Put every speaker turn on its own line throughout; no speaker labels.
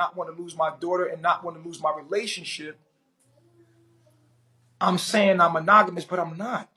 not want to lose my daughter and not want to lose my relationship, I'm saying I'm monogamous, but I'm not.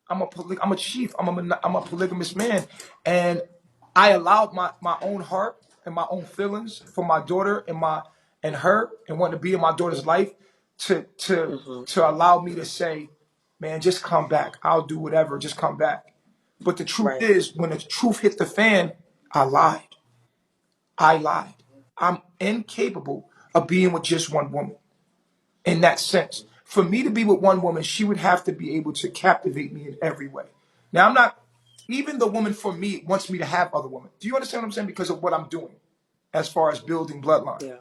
I'm a chief. I'm a polygamous man, and I allowed my own heart and my own feelings for my daughter and her and wanting to be in my daughter's life to allow me to say, man, just come back. I'll do whatever. Just come back. But the truth is, when the truth hit the fan, I lied. I lied. I'm incapable of being with just one woman in that sense. For me to be with one woman, she would have to be able to captivate me in every way. Now, I'm not, even the woman for me wants me to have other women. Do you understand what I'm saying? Because of what I'm doing as far as building bloodline.
Yeah.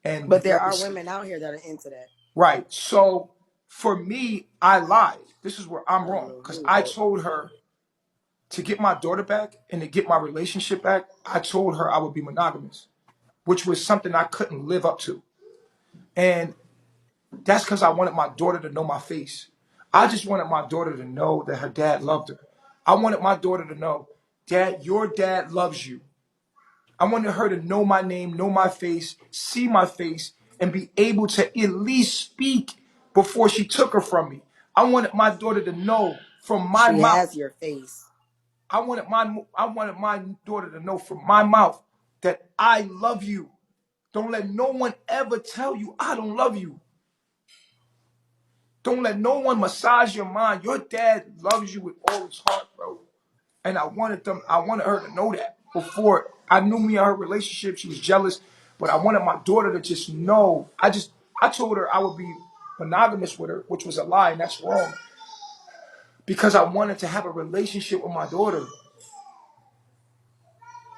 And
But there are women out here that are into that.
right. So for me, I lied. This is where I'm wrong. Because I told her to get my daughter back and to get my relationship back, I told her I would be monogamous, which was something I couldn't live up to. And that's because I wanted my daughter to know my face. I just wanted my daughter to know that her dad loved her. I wanted my daughter to know, Dad, your dad loves you. I wanted her to know my name, know my face, see my face, and be able to at least speak before she took her from me. I wanted my daughter to know from my mouth.
She has your face.
I wanted my daughter to know from my mouth that I love you. Don't let no one ever tell you I don't love you. Don't let no one massage your mind. Your dad loves you with all his heart, bro. And I wanted her to know that before I knew me and her relationship. She was jealous, but I wanted my daughter to just know. I told her I would be monogamous with her, which was a lie, and that's wrong. Because I wanted to have a relationship with my daughter.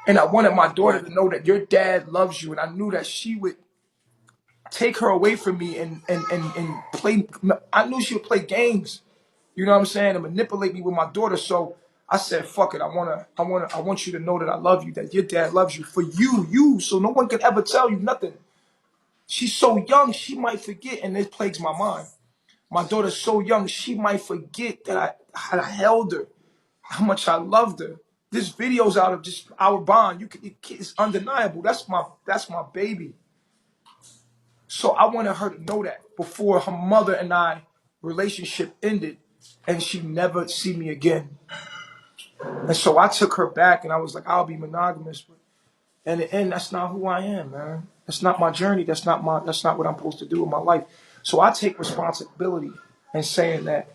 And I wanted my daughter to know that your dad loves you. And I knew that she would take her away from me and play. I knew she would play games. You know what I'm saying? And manipulate me with my daughter. So I said, fuck it. I want you to know that I love you, that your dad loves you for you. So no one can ever tell you nothing. She's so young, she might forget. And this plagues my mind. My daughter's so young, she might forget that I held her, how much I loved her. This video's out of just our bond. It's undeniable. That's my baby. So I wanted her to know that before her mother and I relationship ended, and she never see me again. And so I took her back, and I was like, I'll be monogamous. But in the end, that's not who I am, man. That's not my journey. That's not what I'm supposed to do in my life. So I take responsibility in saying that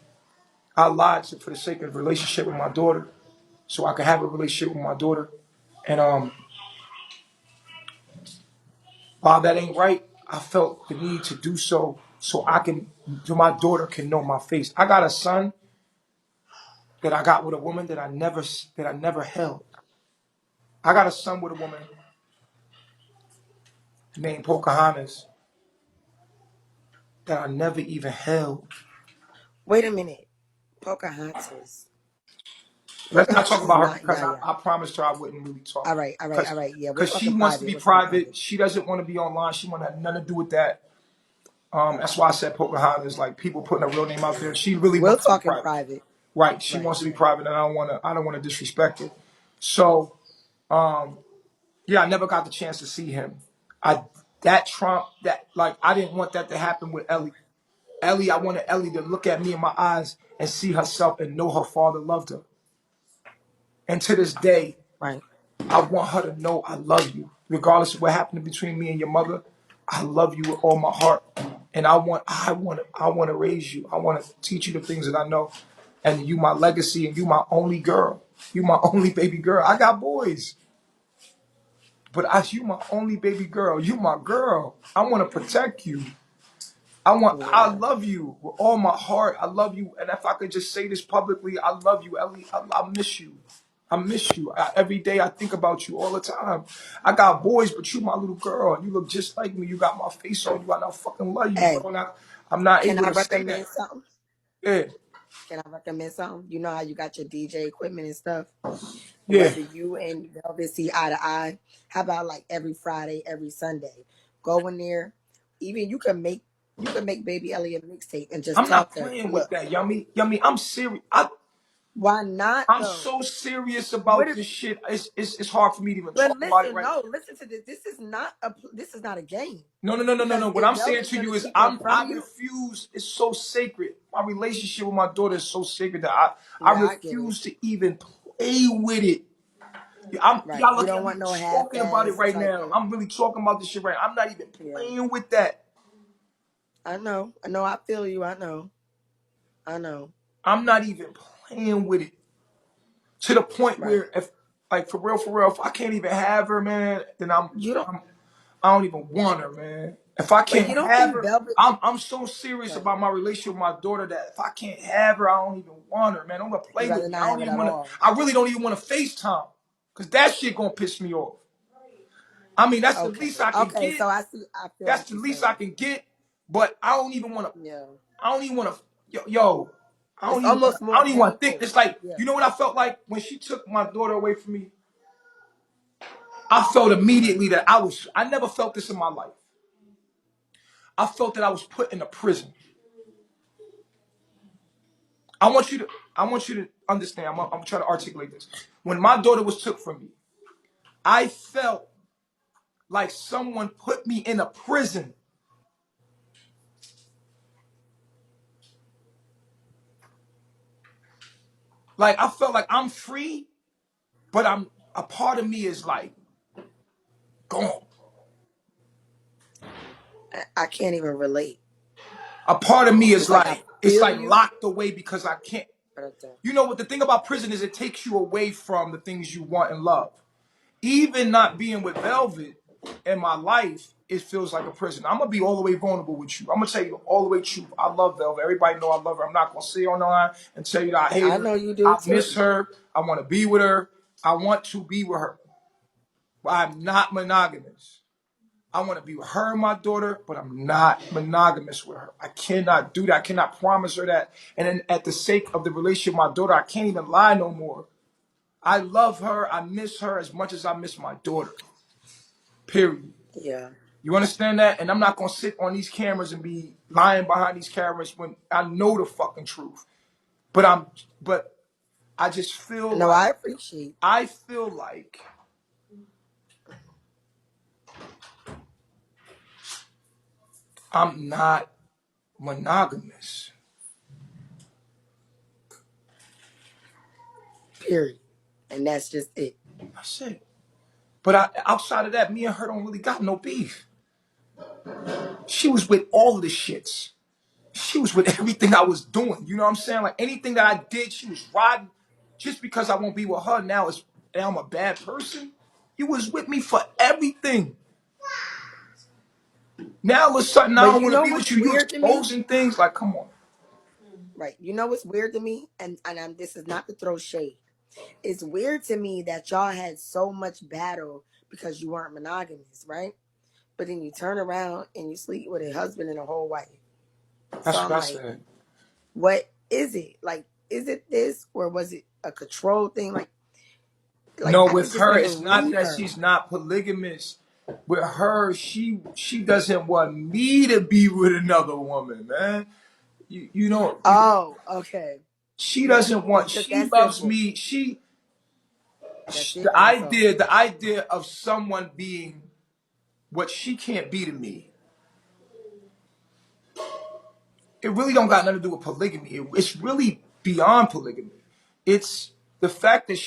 I lied for the sake of a relationship with my daughter, so I could have a relationship with my daughter. And while that ain't right, I felt the need to do so my daughter can know my face. I got a son that I got with a woman that I never held. I got a son with a woman named Pocahontas that I never even held.
Wait a minute. Pocahontas.
Let's not talk
Pocahontas is
about her
not
because
Yaya.
I promised her I wouldn't really talk.
All right. Yeah, we're
Because she
talking
wants to
private.
be
We're talking
private. She doesn't want to be online. She want to have nothing to do with that. That's why I said Pocahontas, like people putting a real name out there. She really
We're
wants to be
talking
private.
private.
Right. She wants to be private, and I don't want to disrespect her. So yeah, I never got the chance to see him. I didn't want that to happen with Ellie. I wanted Ellie to look at me in my eyes and see herself and know her father loved her. And to this day,
Right.
I want her to know I love you. Regardless of what happened between me and your mother, I love you with all my heart. And I want to raise you. I want to teach you the things that I know. And you my legacy, and you my only girl. You my only baby girl. I got boys. But you my only baby girl. You my girl. I want to protect you. I love you with all my heart. I love you. And if I could just say this publicly, I love you, Ellie. I miss you. I miss you. Every day I think about you all the time. I got boys, but you my little girl. You look just like me. You got my face on you. I fucking love you,
Hey,
bro. I'm not
can
able
I
to say
recommend
that.
something?
Yeah.
Can I recommend something? You know how you got your DJ equipment and stuff?
Yeah.
Whether you and Velvet see eye to eye, how about like every Friday, every Sunday? Go in there. Even you can make Baby Ellie a mixtape and just
I'm not
talk to her.
playing with
Look,
that, Yummy. I'm serious.
Why not
I'm
though?
so serious
What
about
if?
this shit. It's hard for me to even
But
talk about it
listen,
right.
no, listen to this. This is not a game.
No, no, no, no, no,
Because
no. What
if
I'm saying
Velvet's
to
gonna
you is
keep her
I
from you,
refuse. It's so sacred. My relationship with my daughter is so sacred that I
yeah, I get it.
refuse to even play with it.
Right.
Y'all
You
lucky
don't
I'm
want
even
no
talking about it
half-ass
right
type
now.
of.
I'm really talking about this shit right now. I'm not even
Yeah,
playing with that.
I know. I know. I feel you. I know. I know.
I'm not even playing with it. To the point
Right.
where if like for real, if I can't even have her, man, then
You don't.
I don't even want her, man. If I
But
can't
you don't
have
think
her,
Velvet?
I'm so serious
Right.
about my relationship with my daughter that if I can't have her, I don't even want her, man. Don't gonna
You
play with
rather
me.
not
I
have
don't
it
even
at
wanna
all.
I really don't even wanna FaceTime. Cause that shit gonna piss me off. I mean, that's the
Okay.
least I can
Okay.
get.
So I see. I feel
That's
what
the
you're
least I
saying.
can get. But
Yeah.
I don't even wanna yo,
It's almost
I
more
don't even wanna think.
painful.
It's like,
Yeah.
you know what I felt like when she took my daughter away from me? I felt
Right.
immediately that I never felt this in my life. I felt that I was put in a prison. I want you to I want you to understand. I'm trying to articulate this. When my daughter was took from me, I felt like someone put me in a prison. Like I felt like I'm free, but I'm a part of me is like gone.
I can't even relate.
A part of me is
It's like I
like it's
feel
like
you,
locked away because I can't.
but I don't.
You know what the thing about prison is, it takes you away from the things you want and love. Even not being with Velvet in my life, it feels like a prison. I'm gonna be all the way vulnerable with you. I'm gonna tell you all the way truth. I love Velvet. Everybody know I love her. I'm not gonna sit on the line and tell you that I hate
I
her.
know you do
I miss
too.
her. I want to be with her. I want to be with her. But I'm not monogamous. I want to be with her and my daughter, but I'm not monogamous with her. I cannot do that. I cannot promise her that. And then at the sake of the relationship with my daughter, I can't even lie no more. I love her. I miss her as much as I miss my daughter. Period.
Yeah.
You understand that? And I'm not gonna sit on these cameras and be lying behind these cameras when I know the fucking truth. But I just feel
No,
like
I appreciate.
I feel like I'm not monogamous.
Period. And that's just it.
That's it. But outside of that, me and her don't really got no beef. She was with all of the shits. She was with everything I was doing. You know what I'm saying? Like anything that I did, she was riding. Just because I won't be with her now I'm a bad person. You was with me for everything. Now all of a sudden I
But
don't
you
want to
know
be with
what's
you. You
weird to me?
exposing things like, come on.
Right. You know what's weird to me? And this is not to throw shade. It's weird to me that y'all had so much battle because you weren't monogamous, right? But then you turn around and you sleep with a husband and a whole wife. So
That's
I'm
what I
like,
said.
what is it? Like, is it this or was it a control thing? Like
No,
I could
with
just
her,
never
it's not
read
that
her.
she's not polygamous. With her, she doesn't want me to be with another woman, man. You know,
Oh, okay.
she
Yeah.
doesn't
It's
want.
just
She
that
loves
simple.
me.
That's it.
The
And that's all.
idea of someone being what she can't be to me, it really don't got nothing to do with polygamy. It's really beyond polygamy. It's the fact that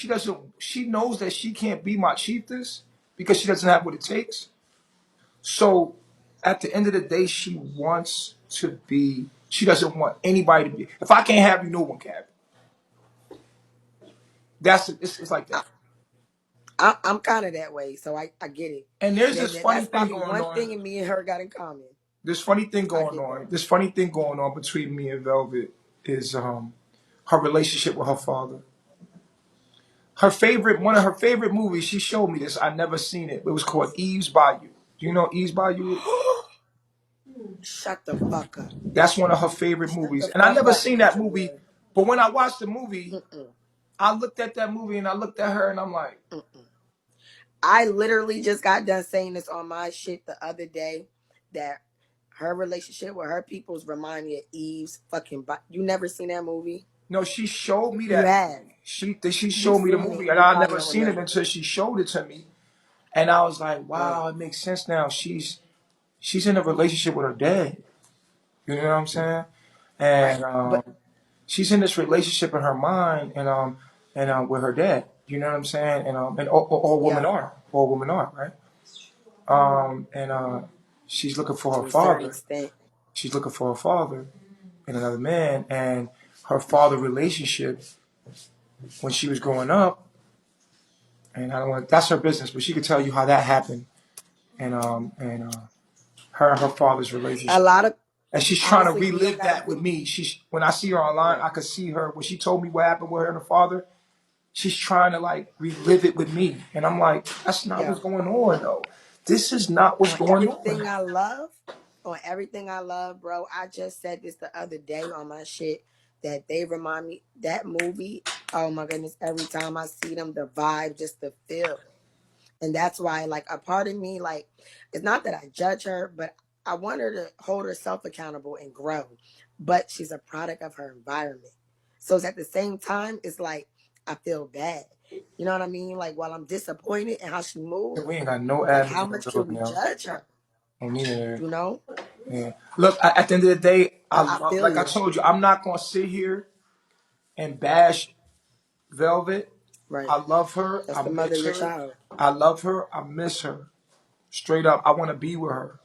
she knows that she can't be my chiefess because she doesn't have what it takes. So at the end of the day, she doesn't want anybody to be. If I can't have you, no one can have you. It's like
I,
that.
I'm kind of that way, so I get it.
And there's this funny
That's
thing
probably
going
one
on.
thing me and her got in common.
This funny thing
I
going
get
on.
that.
This funny thing going on between me and Velvet is her relationship with her father. One of her favorite movies, she showed me this. I never seen it. It was called Eve's Bayou. Do you know Eve's Bayou?
Shut the fuck up.
That's one of her favorite
Shut
movies.
the
And I
fuck
never
up,
seen that
Nature
movie.
Boy.
But when I watched the movie,
Mm-mm,
I looked at that movie and I looked at her and I'm like,
mm-mm. I literally just got done saying this on my shit the other day that her relationship with her peoples remind me of Eve's fucking. You never seen that movie?
No, she showed me
You
that
have.
movie. She
You
showed me the
seen it
movie,
and
and
you
I
probably
never
don't
seen it
remember.
until she showed it to me, and I was like,
Right.
wow, it makes sense now. She's in a relationship with her dad. You know what I'm saying?
Right.
And
But
she's in this relationship in her mind, and with her dad. You know what I'm saying? And all women
yeah,
are, right? And she's looking for her
to a certain
father.
extent.
She's looking for her father and another man, and her father relationship when she was growing up. And I don't want that's her business, but she could tell you how that happened, and her and her father's
A
relationship.
lot of
And she's trying to
honestly, we don't
relive
gotta
that
get
with me. She's when I see her online,
right.
I could see her when she told me what happened with her and her father. She's trying to like relive it with me, and I'm like, that's not
Yeah.
what's going on, though. This is not what's
On
going on.
everything I love, on everything I love, bro. I just said this the other day on my shit that they remind me that movie. Oh my goodness! Every time I see them, the vibe, just the feel. And that's why, like, a part of me, like, it's not that I judge her, but I want her to hold herself accountable and grow. But she's a product of her environment. So it's at the same time, it's like I feel bad. You know what I mean? Like while I'm disappointed in how she moved,
We ain't got no
like
admin
how
in the
much can
building
we
now.
judge her?
And me neither.
You know?
Yeah. Look, at the end of the day,
I feel
like I
you.
told you, I'm not gonna sit here and bash Velvet.
Right.
I love her.
That's
I
the mother
miss
of your
her.
child.
I love her. I miss her. Straight up, I want to be with her.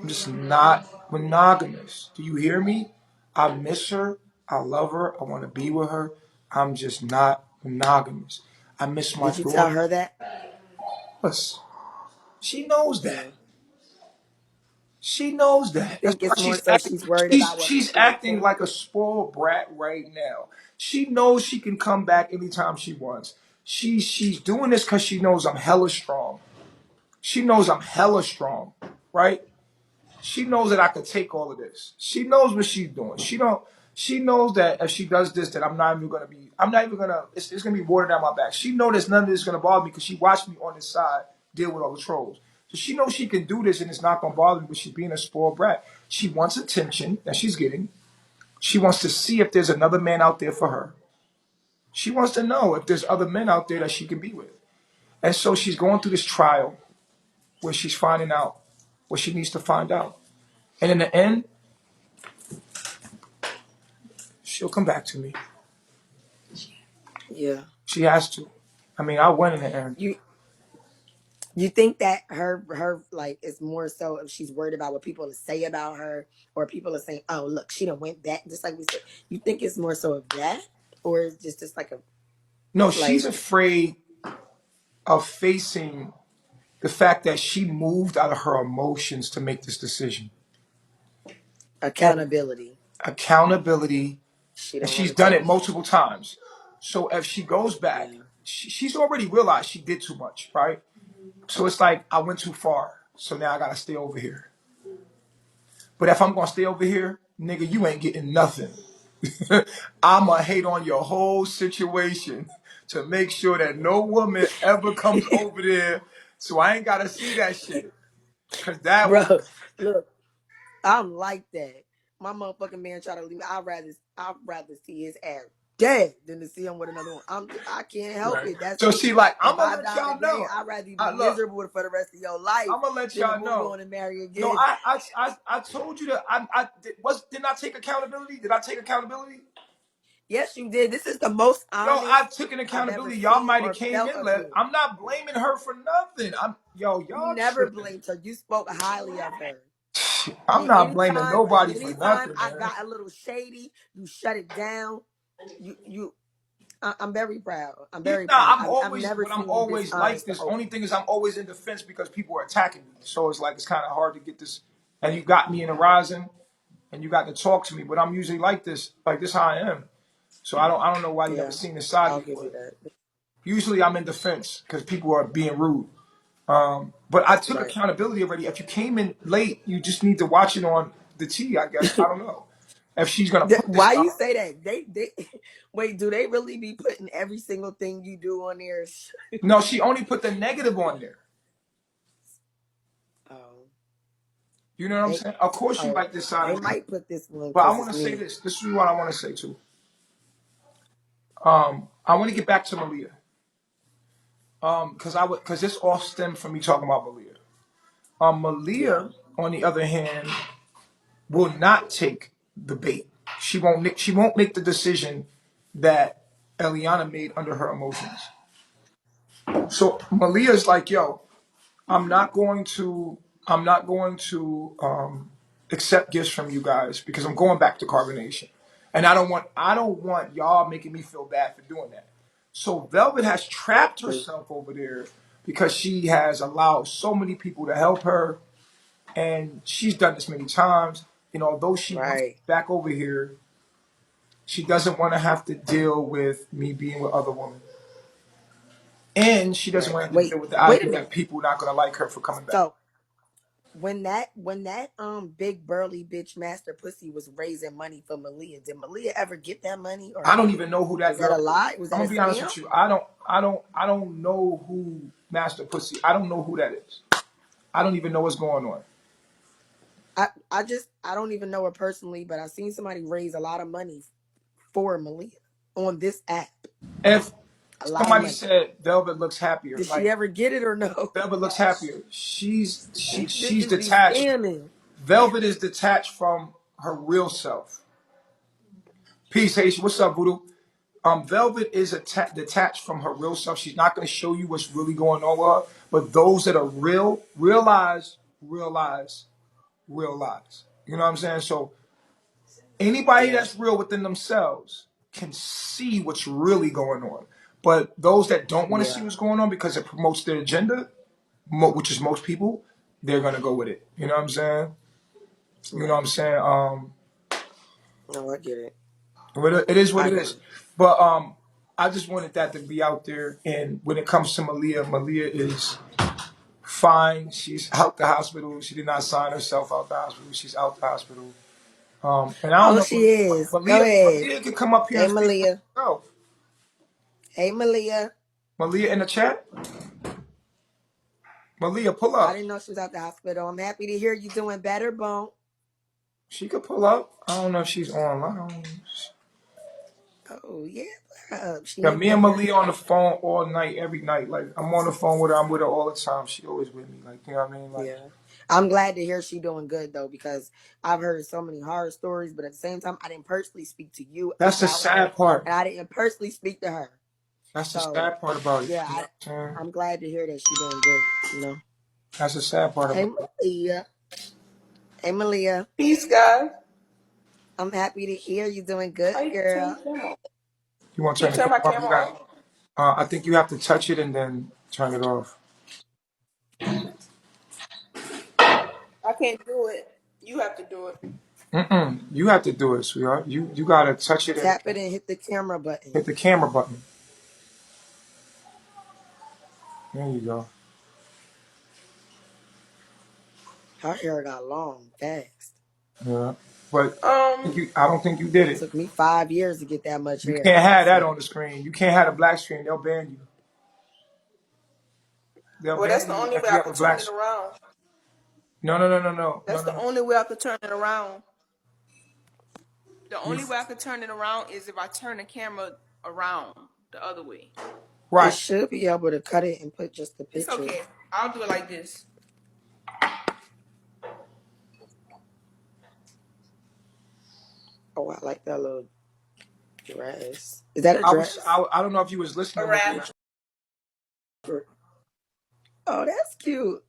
I'm just not monogamous. Do you hear me? I miss her. I love her. I want to be with her. I'm just not monogamous. I miss my
Did you tell
daughter.
her that?
Plus, she knows that.
Yeah.
She knows
You
that. That's
think
why
it's more
she's
so
acting.
she's worried
She's
about what
she's
people will
acting
think?
like a spoiled brat right now. She knows she can come back anytime she wants. She's doing this because she knows I'm hella strong. She knows I'm hella strong, right? She knows that I can take all of this. She knows what she's doing. She don't. She knows that if she does this, that I'm not even gonna be. I'm not even gonna. It's gonna be water down my back. She knows that none of this is gonna bother me because she watched me on this side deal with all the trolls. So she knows she can do this and it's not gonna bother me. But she's being a spoiled brat. She wants attention that she's getting. She wants to see if there's another man out there for her. She wants to know if there's other men out there that she can be with. And so she's going through this trial where she's finding out what she needs to find out. And in the end, she'll come back to me.
Yeah.
She has to. I mean, I win in the end.
You You think that her like is more so if she's worried about what people say about her, or people are saying, "Oh, look, she done went back," just like we said. You think it's more so of that, or is just like a
No, she's
like
afraid of facing the fact that she moved out of her emotions to make this decision. And
accountability?
accountability,
She
and
don't want
she's
to
done it
take it.
multiple times. So if she goes back,
Yeah.
she's already realized she did too much, right? So it's like, I went too far. So now I got to stay over here. But if I'm going to stay over here, nigga, you ain't getting nothing. I'ma hate on your whole situation to make sure that no woman ever comes over there. So I ain't gotta see that shit. Cause that
Bro,
would
look, I'm like that. My motherfucking man try to leave me. I'd rather see his ass dead than to see him with another one. I can't help
right.
it. That's
So
me.
she like,
If
I'ma
I
let
die
y'all
today,
know.
I'd rather you be
I look,
miserable for the rest of your life
I'ma let
than to
y'all
move
know.
on and marry
No,
again.
I told you that didn't I take accountability? Did I take accountability?
Yes, you did. This is the most
Yo,
honest
I took an
I've ever
accountability. Y'all
seen
might have
or
came
felt
in
of
left.
you.
I'm not blaming her for nothing.
You
Y'all
never
tripping.
blamed her. You spoke highly of her.
I'm
And
not blaming
anytime,
nobody for
anytime
nothing,
I
man.
got a little shady, you shut it down. You. I'm very proud. I'm
Yeah,
very
nah,
proud. I've never
I'm
seen you this
always like
honest and
this. Only
open.
thing is, I'm always in defense because people are attacking me. So it's like it's kind of hard to get this. And you got me in a rising, and you got to talk to me. But I'm usually like this. Like this, how I am. So I don't know why you never
Yeah,
seen this side
I'll give you
before.
that.
Usually I'm in defense because people are being rude. But I took
Right.
accountability already. If you came in late, you just need to watch it on the T. I guess I don't know if she's gonna put this
Why you
up.
say that? They wait. Do they really be putting every single thing you do on there?
No, she only put the negative on there.
Oh,
You know what I'm
they
saying? Of course you
oh
like this side
they
of me.
might put this one
But I
because
want
it's
to say
me.
this. This is what I want to say too. I want to get back to Malia. Because this all stemmed from me talking about Malia.
Yeah.
Malia, on the other hand, will not take the bait. She won't. She won't make the decision that Eliana made under her emotions. So Malia's like, yo, I'm not going to. I'm not going to accept gifts from you guys because I'm going back to carbonation, and I don't want. I don't want y'all making me feel bad for doing that. So Velvet has trapped herself over there because she has allowed so many people to help her, and she's done this many times. And although she wants to
Right.
be back over here, she doesn't want to have to deal with me being with other women. And she doesn't
Right.
want to have to
Wait.
deal with the
Wait a
idea that
minute.
people are not going to like her for coming back.
So when that big burly bitch Master Pussy was raising money for Malia, did Malia ever get that money or
I don't
no?
even know who that
Was that
girl
a
is.
lie? Was
I'm
that a
gonna be honest
scam?
with you. I don't know who Master Pussy. I don't know who that is. I don't even know what's going on.
I don't even know her personally, but I've seen somebody raise a lot of money for Malia on this app.
If
A lot of
somebody
money.
said Velvet looks happier,
Did she
like
ever get it or no?
Velvet looks happier,
These
she's
bitches be
detached.
scamming.
Velvet is detached from her real self. Peace, Haitian. What's up, Voodoo? Velvet is detached from her real self. She's not going to show you what's really going on with her. But those that are real, realize. You know what I'm saying? So anybody
Yeah.
that's real within themselves can see what's really going on. But those that don't want to see
Yeah.
what's going on because it promotes their agenda, which is most people, they're gonna go with it. You know what I'm saying? You know what
Right.
I'm saying?
No, I get it.
It is what
I
it
get
is.
it.
But I just wanted that to be out there. And when it comes to Malia, Malia is fine. She's out the hospital. She did not sign herself out the hospital. She's out the hospital. And I don't
Oh,
know,
she is. Go ahead.
Malia can come up here
Hey,
and speak for
Malia.
herself.
Hey, Malia.
Malia in the chat. Malia, pull
I
up.
didn't know she was out the hospital. I'm happy to hear you doing better, Bone.
She could pull up. I don't know if she's online.
Oh, yeah. She
Yeah,
need
me and
prayer.
Malia on the phone all night, every night. Like I'm on the phone with her. I'm with her all the time. She always with me. Like you know what I mean? Like
Yeah. I'm glad to hear she doing good, though, because I've heard so many horror stories, but at the same time, I didn't personally speak to you
that's the
about her,
sad part.
and I didn't personally speak to her.
That's the
So,
sad part about it.
yeah,
You know what I'm saying?
I'm glad to hear that she doing good.
That's the sad part
Hey,
about it.
Malia. Hey, Malia.
Peace, guys.
I'm happy to hear you doing good,
How you turn
girl.
the camera off?
You want to
You
turn the
turn my
camera off?
camera off?
I think you have to touch it and then turn it off.
I can't do it. You have to do it.
You have to do it, sweetheart. You gotta touch it and
Tap it and hit the camera button.
hit the camera button. There you go.
Her hair got long fast.
Yeah, but
Um,
I don't think you did it.
Took me 5 years to get that much
You
hair.
can't have that
So
on the screen. You can't have a black screen. They'll ban you. They'll
well, that's
ban
the
you
only
if
way
you
I
have a
could turn
black
it
screen.
around.
No,
That's
no,
the
no.
only way I could turn it around. The
You
only way I could turn it around is if I turn the camera around the other way.
it
right.
should be able to cut it and put just the
It's
picture.
okay. I'll do it like this.
Oh, I like that little dress. Is that a dress?
I don't know if you was listening
A
to Malia.
wrap.
Oh, that's cute.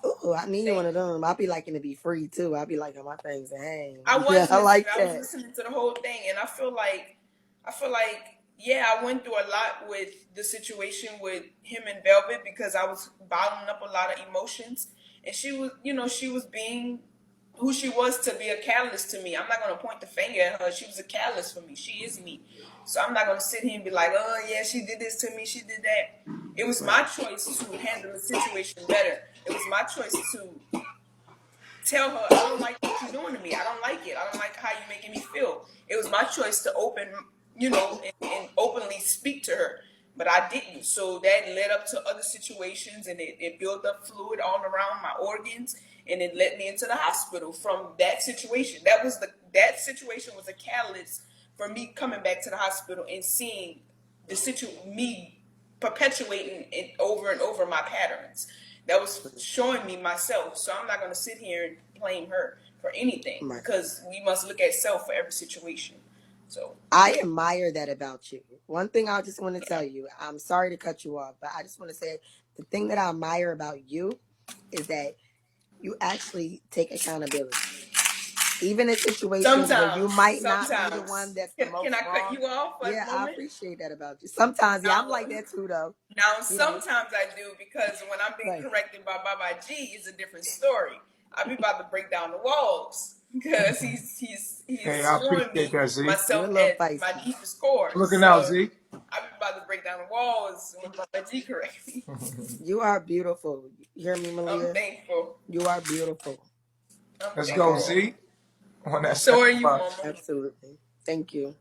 Oh, I need one
Thank
of
you.
them. I'll be liking to be free too. I'll be liking my things to hang.
I
Yeah,
was
I
listening.
like
I was
that.
listening to the whole thing, and I feel like, yeah, I went through a lot with the situation with him and Velvet because I was bottling up a lot of emotions, and she was being who she was to be a catalyst to me. I'm not gonna point the finger at her. She was a catalyst for me. She is me. So I'm not gonna sit here and be like, oh yeah, she did this to me, she did that. It was my
Right.
choice to handle the situation better. It was my choice to tell her I don't like what you're doing to me. I don't like it. I don't like how you're making me feel. It was my choice to and openly speak to her, but I didn't. So that led up to other situations, and it built up fluid all around my organs, and it led me into the hospital from that situation. That situation was a catalyst for me coming back to the hospital and seeing me perpetuating it over and over my patterns. That was showing me myself. So I'm not going to sit here and blame her for anything
Right.
because we must look at self for every situation. So
I admire that about you. One thing I just want to tell you, I'm sorry to cut you off, but I just want to say the thing that I admire about you is that you actually take accountability. Even in situations where you might not be the one
sometimes,
that's the
can
most
I cut
wrong.
you off for
Yeah,
a
I
moment?
appreciate that about you. Sometimes, yeah, I'm
Now,
like that too, though.
Now,
You know,
sometimes I do because when I'm being
right.
corrected by Baba G, it's a different story. I be about to break down the walls because
Hey,
he's
I
showing
appreciate
me
that, Z.
You're a
myself
little
at my
feisty.
deepest core.
Looking out,
So
Z.
I be about to break down the walls when Baba G corrects me.
You are beautiful. You hear me,
I'm
Malia?
thankful.
You are beautiful.
I'm
Let's go,
Okay.
thankful.
Z. On that
So are you,
sacrifice.
Mama.
Absolutely. Thank you.